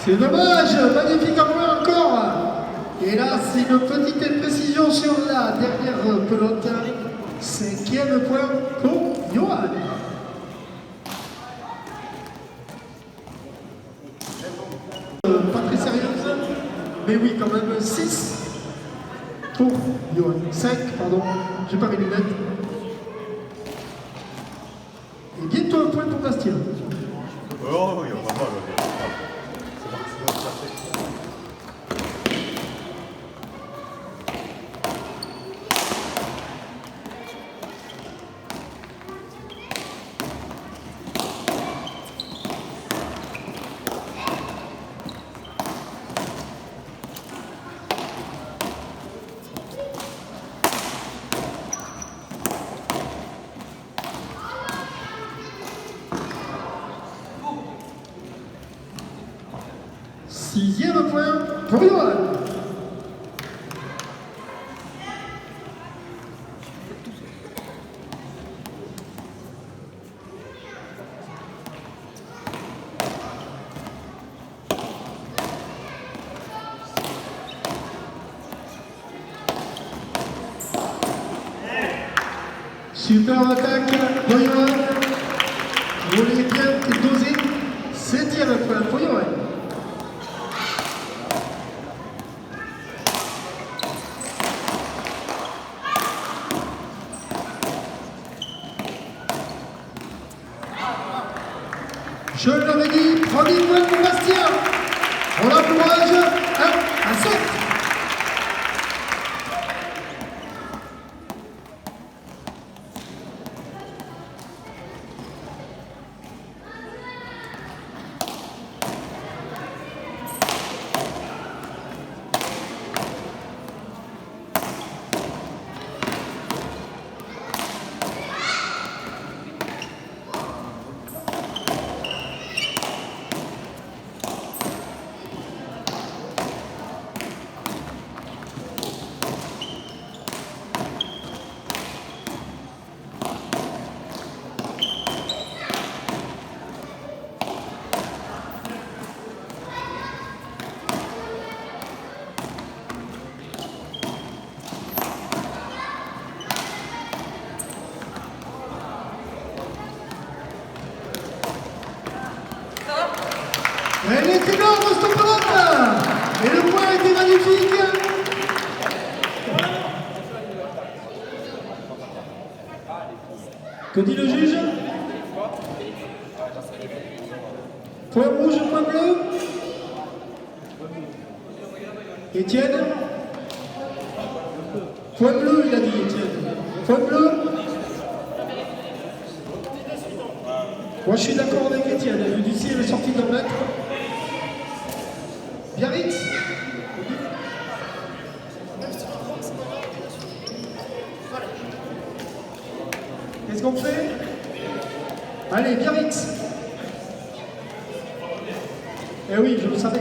C'est dommage, magnifique envoi encore. Et là, c'est une petite imprécision sur la dernière pelote. 5e point pour Johan. Pas très sérieuse, mais oui, quand même 6 pour Johan. 5, pardon, j'ai pas mes lunettes. Et bientôt un point pour Bastien. Oh, il y a pas mal. C'est parti, c'est parti. 6e point pour Johan. Super attaque de Johan. Vous voulez bien doser. 7e point pour Johan. Je l'avais dit, premier point pour Bastien. On l'encourage 1-7. Elle est énorme, cette pelote. Et le point était magnifique. Que dit le juge? Point rouge, point bleu. Étienne? Point bleu, il a dit Étienne. Point bleu. Moi, je suis d'accord avec Étienne. D'ici, elle est sortie d'un mètre. Biarritz. Qu'est-ce qu'on fait? Allez, Biarritz. Eh oui, je le savais.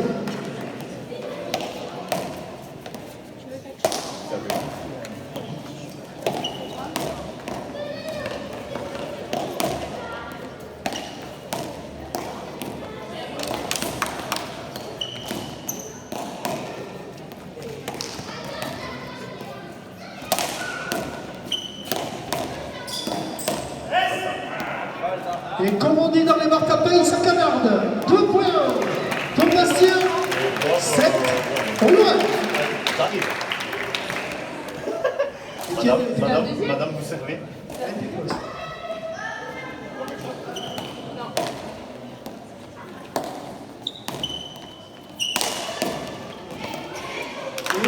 Et comme on dit dans les marques à paye, ça canarde. 2 points pour Bastien, 7 pour Johan. Madame, vous servez?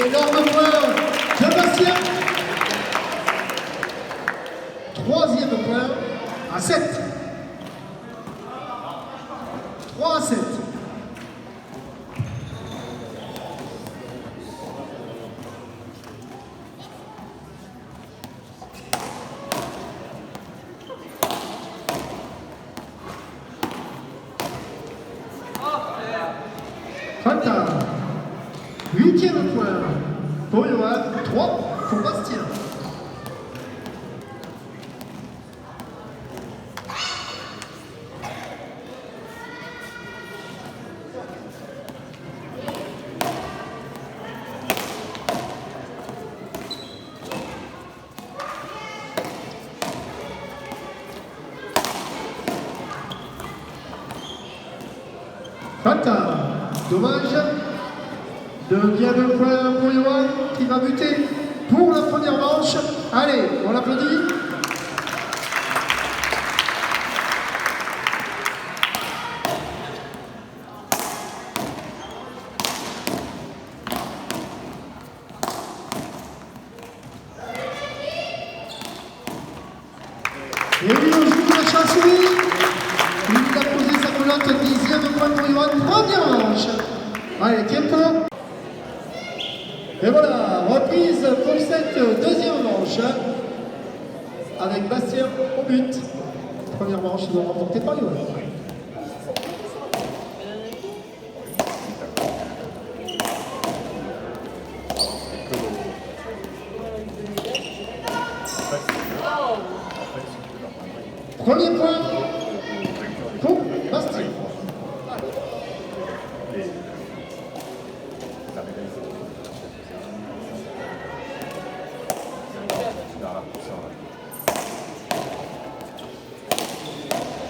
Énorme point de Bastien. 3e point à 7. 3-7. Fanta. 8e point pour Johan, 3 pour Bastien. Bata. Dommage. Deuxième point pour Johan qui va buter pour la première manche. Allez, on l'applaudit. Et lui, on joue la chance-oui. Il a posé sa pelote, 10e point pour Johan, première manche. Allez, tempo. Et voilà, reprise pour cette deuxième manche. Avec Bastien au but. Première manche, donc remportée par Johan. Premier point pour Bastien.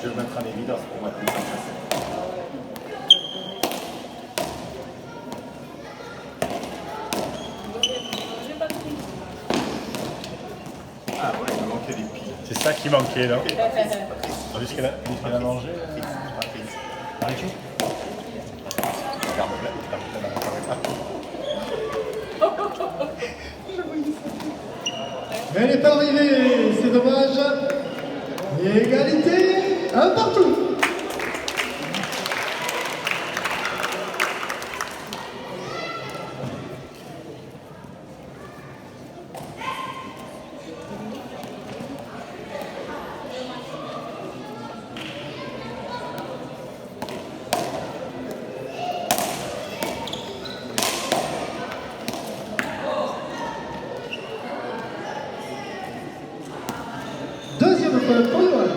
Je vais mettre en évidence pour ma plus Ah ouais, il me manquait des piles. C'est ça qui manquait, là. Jusqu'à la manger. Arrêtez. Mais elle n'est pas arrivée, c'est dommage. Égalité, un partout. Deuxième point pour Johan.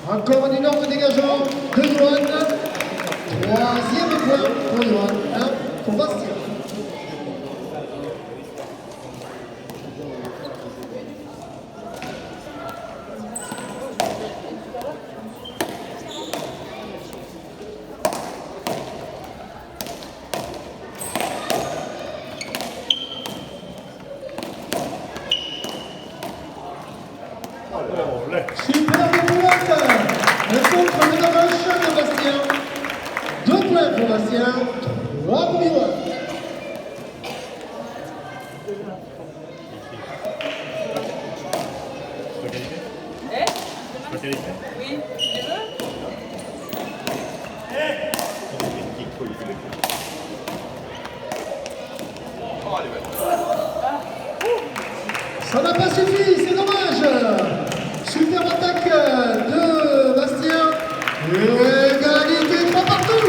Encore un énorme dégagement de Johan. Troisième point pour Johan. 1 pour Bastien. Superbe boîte. Le centre de la gauche de Bastien. 2 points pour Bastien. 3 pour Johan. Oui, tu veux? Ça n'a pas suffi, c'est dommage. Super attaque de Bastien. Égalité 3 partout.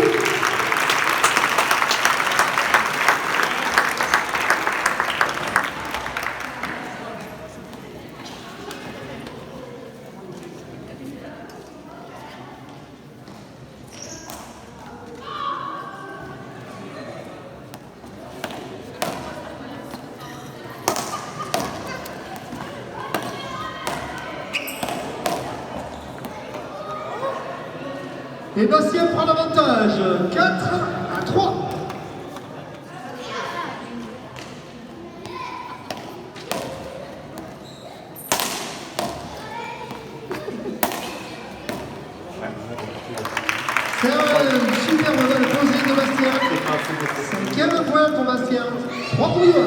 Et Bastien prend l'avantage, 4-3. C'est un superbe belle posée de Bastien. 5e point pour Bastien, 3 pour Johan.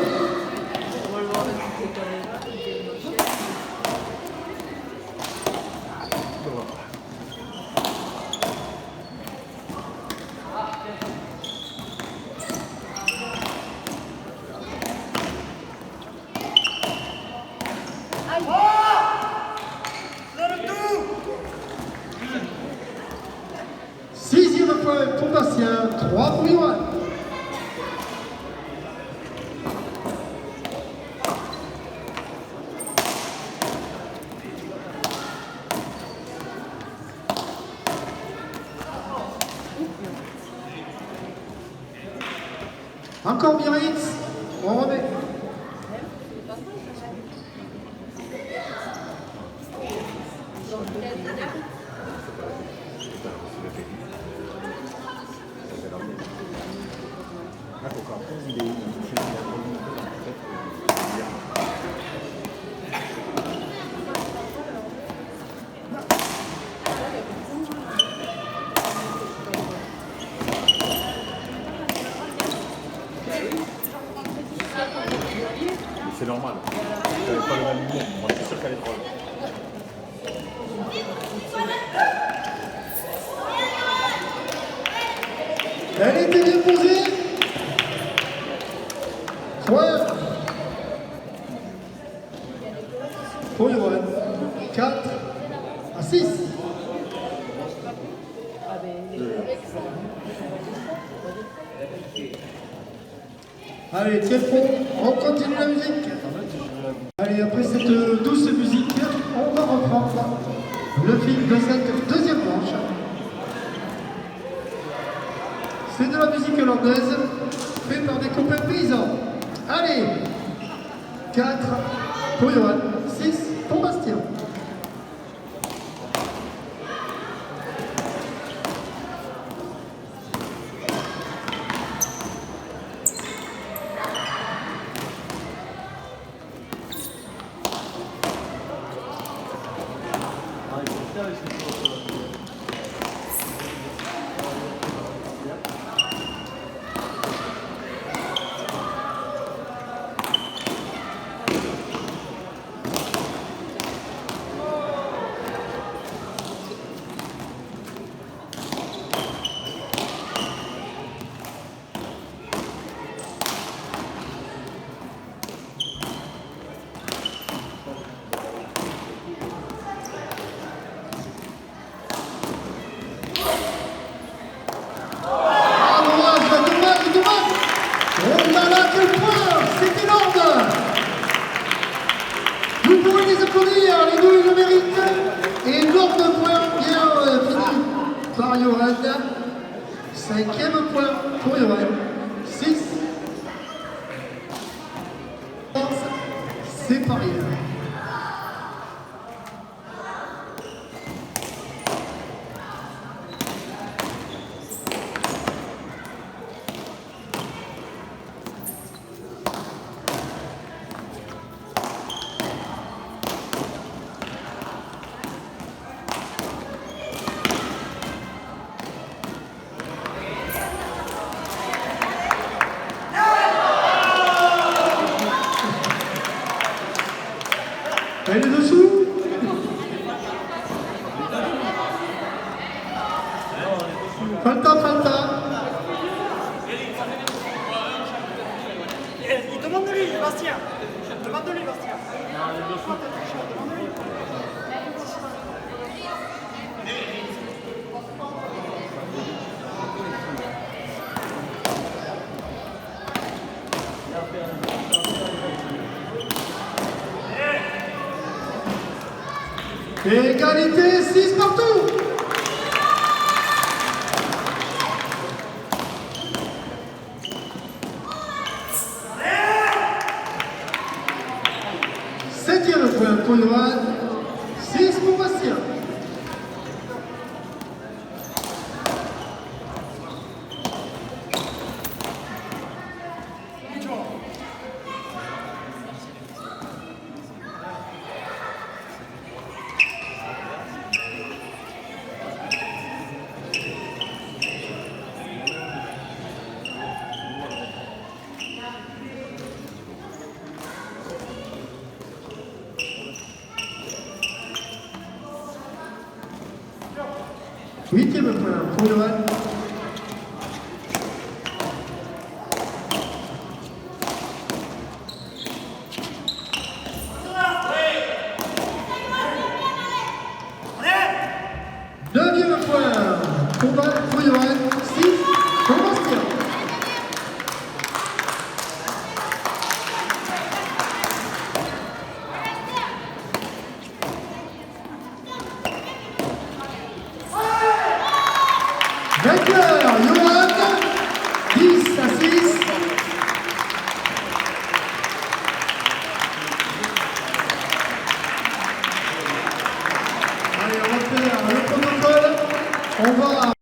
pour Bastien, 3 pour Johan. Encore Biarritz, on remet. C'est normal. J'avais pas le même humour. Moi, je suis sûr qu'elle est drôle. Elle était bien posée. Point. Pour Johan. 4 à 6. Allez, tiens on continue la musique. Allez, après cette douce musique, on va reprendre le fil de cette deuxième manche. C'est de la musique hollandaise, faite par des copains paysans. Allez, 4 pour Johan, 6 pour Bastien. Les deux le méritent. Et énorme point bien fini par Johan. 5e point pour Johan. 6. C'est pas rien. Elle est dessous. Falta. Demande-lui, Bastien. Demande-lui, Bastien. Égalité, 6 partout. Septième point pour Johan, 6 pour Bastien. Huitième point pour Johan. Neuvième point Combat pour Johan, 6 pour Bastien. Vainqueur, Johan, 10-6. Allez, on va faire le protocole. On va...